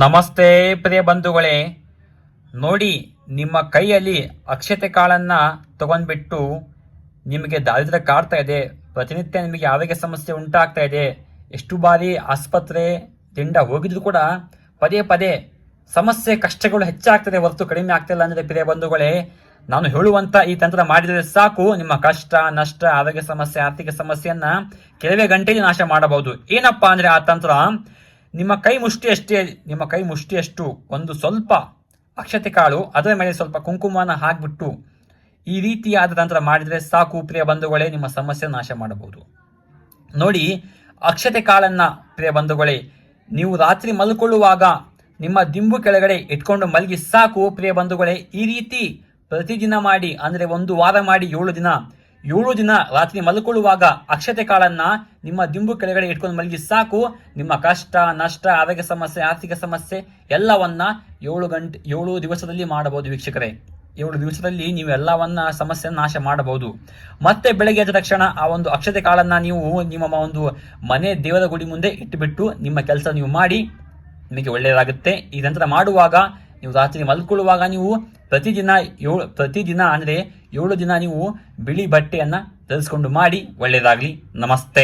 ನಮಸ್ತೆ ಪ್ರಿಯ ಬಂಧುಗಳೇ, ನೋಡಿ ನಿಮ್ಮ ಕೈಯಲ್ಲಿ ಅಕ್ಷತೆ ಕಾಳನ್ನ ತಗೊಂಡ್ಬಿಟ್ಟು ನಿಮಗೆ ದಾರಿದ್ರ್ಯ ಕಾಡ್ತಾ ಇದೆ. ಪ್ರತಿನಿತ್ಯ ನಿಮಗೆ ಆರೋಗ್ಯ ಸಮಸ್ಯೆ ಉಂಟಾಗ್ತಾ ಇದೆ. ಎಷ್ಟು ಬಾರಿ ಆಸ್ಪತ್ರೆ ದಿಂಡ ಹೋಗಿದ್ರು ಕೂಡ ಪದೇ ಪದೇ ಸಮಸ್ಯೆ ಕಷ್ಟಗಳು ಹೆಚ್ಚಾಗ್ತದೆ ಹೊರತು ಕಡಿಮೆ ಆಗ್ತಿಲ್ಲ ಅಂದ್ರೆ ಪ್ರಿಯ ಬಂಧುಗಳೇ, ನಾನು ಹೇಳುವಂತ ಈ ತಂತ್ರ ಮಾಡಿದರೆ ಸಾಕು, ನಿಮ್ಮ ಕಷ್ಟ ನಷ್ಟ ಆರೋಗ್ಯ ಸಮಸ್ಯೆ ಆರ್ಥಿಕ ಸಮಸ್ಯೆಯನ್ನ ಕೆಲವೇ ಗಂಟೆಯಲ್ಲಿ ನಾಶ ಮಾಡಬಹುದು. ಏನಪ್ಪಾ ಅಂದ್ರೆ ಆ ತಂತ್ರ, ನಿಮ್ಮ ಕೈ ಮುಷ್ಟಿಯಷ್ಟು ಒಂದು ಸ್ವಲ್ಪ ಅಕ್ಷತೆ ಕಾಳು, ಅದರ ಮೇಲೆ ಸ್ವಲ್ಪ ಕುಂಕುಮನ ಹಾಕ್ಬಿಟ್ಟು ಈ ರೀತಿಯಾದ ತಂತ್ರ ಮಾಡಿದರೆ ಸಾಕು ಪ್ರಿಯ ಬಂಧುಗಳೇ, ನಿಮ್ಮ ಸಮಸ್ಯೆ ನಾಶ ಮಾಡಬಹುದು. ನೋಡಿ, ಅಕ್ಷತೆ ಕಾಳನ್ನ ಪ್ರಿಯ ಬಂಧುಗಳೇ ನೀವು ರಾತ್ರಿ ಮಲ್ಕೊಳ್ಳುವಾಗ ನಿಮ್ಮ ದಿಂಬು ಕೆಳಗಡೆ ಇಟ್ಕೊಂಡು ಮಲಗಿ ಸಾಕು ಪ್ರಿಯ ಬಂಧುಗಳೇ. ಈ ರೀತಿ ಪ್ರತಿದಿನ ಮಾಡಿ, ಅಂದ್ರೆ ಒಂದು ವಾರ ಮಾಡಿ, 7 ದಿನ ರಾತ್ರಿ ಮಲ್ಕೊಳ್ಳುವಾಗ ಅಕ್ಷತೆ ಕಾಳನ್ನ ನಿಮ್ಮ ದಿಂಬು ಕೆಳಗಡೆ ಇಟ್ಕೊಂಡು ಮಲಗಿ ಸಾಕು. ನಿಮ್ಮ ಕಷ್ಟ ನಷ್ಟ ಆರೋಗ್ಯ ಸಮಸ್ಯೆ ಆರ್ಥಿಕ ಸಮಸ್ಯೆ ಎಲ್ಲವನ್ನ 7 ದಿವಸದಲ್ಲಿ ಮಾಡಬಹುದು ವೀಕ್ಷಕರೇ. 7 ದಿವಸದಲ್ಲಿ ನೀವು ಎಲ್ಲವನ್ನ ಸಮಸ್ಯೆ ನಾಶ ಮಾಡಬಹುದು. ಮತ್ತೆ ಬೆಳಗ್ಗೆ ಎದ್ದ ತಕ್ಷಣ ಆ ಒಂದು ಅಕ್ಷತೆ ಕಾಳನ್ನ ನೀವು ನಿಮ್ಮ ಒಂದು ಮನೆ ದೇವರ ಗುಡಿ ಮುಂದೆ ಇಟ್ಟುಬಿಟ್ಟು ನಿಮ್ಮ ಕೆಲಸ ನೀವು ಮಾಡಿ, ನಿಮಗೆ ಒಳ್ಳೆಯದಾಗುತ್ತೆ. ಈ ನಂತರ ಮಾಡುವಾಗ ನೀವು ರಾತ್ರಿ ಮಲ್ಕೊಳ್ಳುವಾಗ ನೀವು ಪ್ರತಿದಿನ ಅಂದ್ರೆ 7 ದಿನ ನೀವು ಬಿಳಿ ಬಟ್ಟೆಯನ್ನ ಧರಿಸಿಕೊಂಡು ಮಾಡಿ. ಒಳ್ಳೆಯದಾಗ್ಲಿ. ನಮಸ್ತೆ.